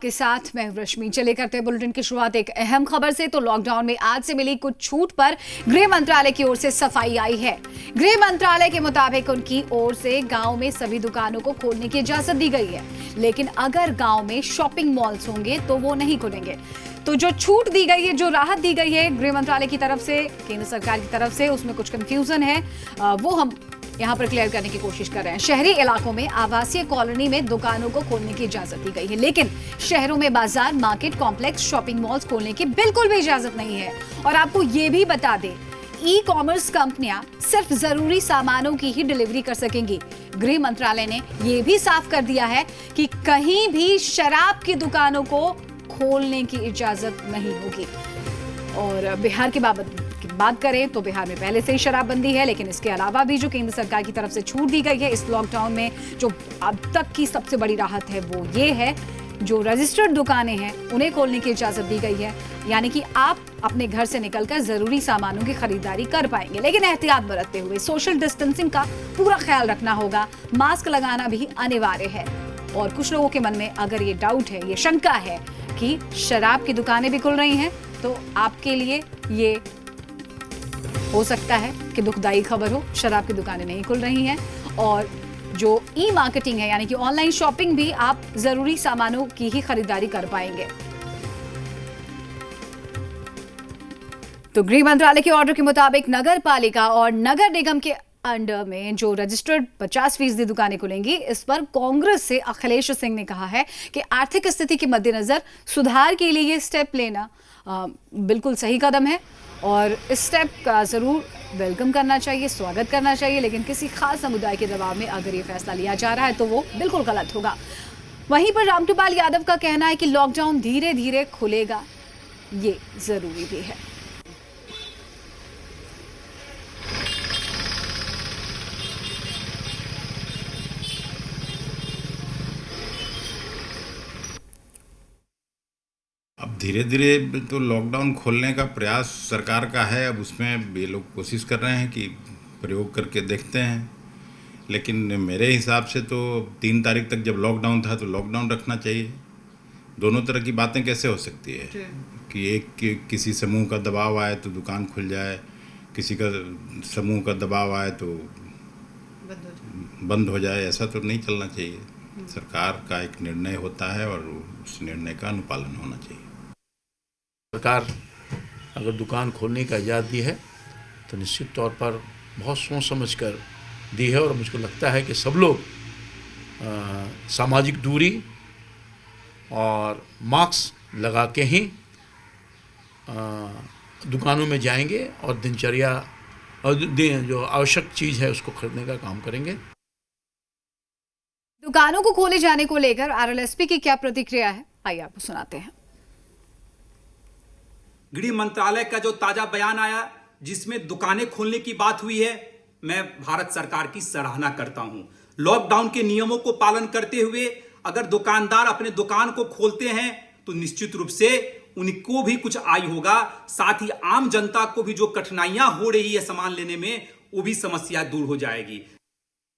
के साथ मैं रश्मि। चले करते हैं बुलेटिन की शुरुआत एक अहम खबर से। तो लॉकडाउन में आज से मिली कुछ छूट पर गृह मंत्रालय की ओर से सफाई आई है। गृह मंत्रालय के मुताबिक उनकी ओर से गांव में सभी दुकानों को खोलने की इजाजत दी गई है, लेकिन अगर गांव में शॉपिंग मॉल्स होंगे तो वो नहीं खुलेंगे। तो जो छूट दी गई है, जो राहत दी गई है गृह मंत्रालय की तरफ से, केंद्र सरकार की तरफ से, उसमें कुछ कंफ्यूजन है, वो हम यहां पर क्लियर करने की कोशिश कर रहे हैं। शहरी इलाकों में आवासीय कॉलोनी में दुकानों को खोलने की इजाजत दी गई है, लेकिन शहरों में बाजार, मार्केट कॉम्प्लेक्स, शॉपिंग मॉल्स खोलने की बिल्कुल भी इजाजत नहीं है। और आपको ये भी बता दें, ई कॉमर्स कंपनियां सिर्फ जरूरी सामानों की ही डिलीवरी कर सकेंगी। गृह मंत्रालय ने यह भी साफ कर दिया है कि कहीं भी शराब की दुकानों को खोलने की इजाजत नहीं होगी। और बिहार की बात करें तो बिहार में पहले से ही शराबबंदी है, लेकिन इसके अलावा भी जो केंद्र सरकार की तरफ से छूट दी गई है इस लॉकडाउन में, जो अब तक की सबसे बड़ी राहत है वो ये है, जो रजिस्टर्ड दुकानें हैं उन्हें खोलने की इजाजत दी गई है। यानी कि आप अपने घर से निकलकर जरूरी सामानों की खरीदारी कर पाएंगे, लेकिन एहतियात बरतते हुए सोशल डिस्टेंसिंग का पूरा ख्याल रखना होगा। मास्क लगाना भी अनिवार्य है। और कुछ लोगों के मन में अगर ये डाउट है, ये शंका है कि शराब की दुकानें भी खुल रही हैं, तो आपके लिए ये हो सकता है कि दुखदाई खबर हो। शराब की दुकानें नहीं खुल रही हैं, और जो ई मार्केटिंग है यानी कि ऑनलाइन शॉपिंग भी आप जरूरी सामानों की ही खरीदारी कर पाएंगे। तो गृह मंत्रालय के ऑर्डर के मुताबिक नगर पालिका और नगर निगम के अंडर में जो रजिस्टर्ड 50% दुकानें खुलेंगी, इस पर कांग्रेस से अखिलेश सिंह ने कहा है कि आर्थिक स्थिति के मद्देनजर सुधार के लिए ये स्टेप लेना बिल्कुल सही कदम है, और इस स्टेप का जरूर वेलकम करना चाहिए, स्वागत करना चाहिए। लेकिन किसी खास समुदाय के दबाव में अगर ये फैसला लिया जा रहा है तो वो बिल्कुल गलत होगा। वहीं पर रामकृपाल यादव का कहना है कि लॉकडाउन धीरे धीरे खुलेगा, ये जरूरी भी है। अब धीरे धीरे तो लॉकडाउन खोलने का प्रयास सरकार का है। अब उसमें ये लोग कोशिश कर रहे हैं कि प्रयोग करके देखते हैं, लेकिन मेरे हिसाब से तो 3 तारीख तक जब लॉकडाउन था तो लॉकडाउन रखना चाहिए। दोनों तरह की बातें कैसे हो सकती है कि किसी समूह का दबाव आए तो दुकान खुल जाए, किसी का समूह का दबाव आए तो बंद हो जाए। ऐसा तो नहीं चलना चाहिए। सरकार का एक निर्णय होता है और उस निर्णय का अनुपालन होना चाहिए। सरकार अगर दुकान खोलने की इजाज़त दी है तो निश्चित तौर पर बहुत सोच समझ कर दी है, और मुझको लगता है कि सब लोग सामाजिक दूरी और मास्क लगा के ही दुकानों में जाएंगे और दिनचर्या और जो आवश्यक चीज़ है उसको खरीदने का काम करेंगे। दुकानों को खोले जाने को लेकर आरएलएसपी की क्या प्रतिक्रिया है, आइए आपको सुनाते हैं। गृह मंत्रालय का जो ताजा बयान आया जिसमें दुकानें खोलने की बात हुई है, मैं भारत सरकार की सराहना करता हूं। लॉकडाउन के नियमों को पालन करते हुए अगर दुकानदार अपने दुकान को खोलते हैं तो निश्चित रूप से उनको भी कुछ आय होगा, साथ ही आम जनता को भी जो कठिनाइयां हो रही है सामान लेने में, वो भी समस्या दूर हो जाएगी।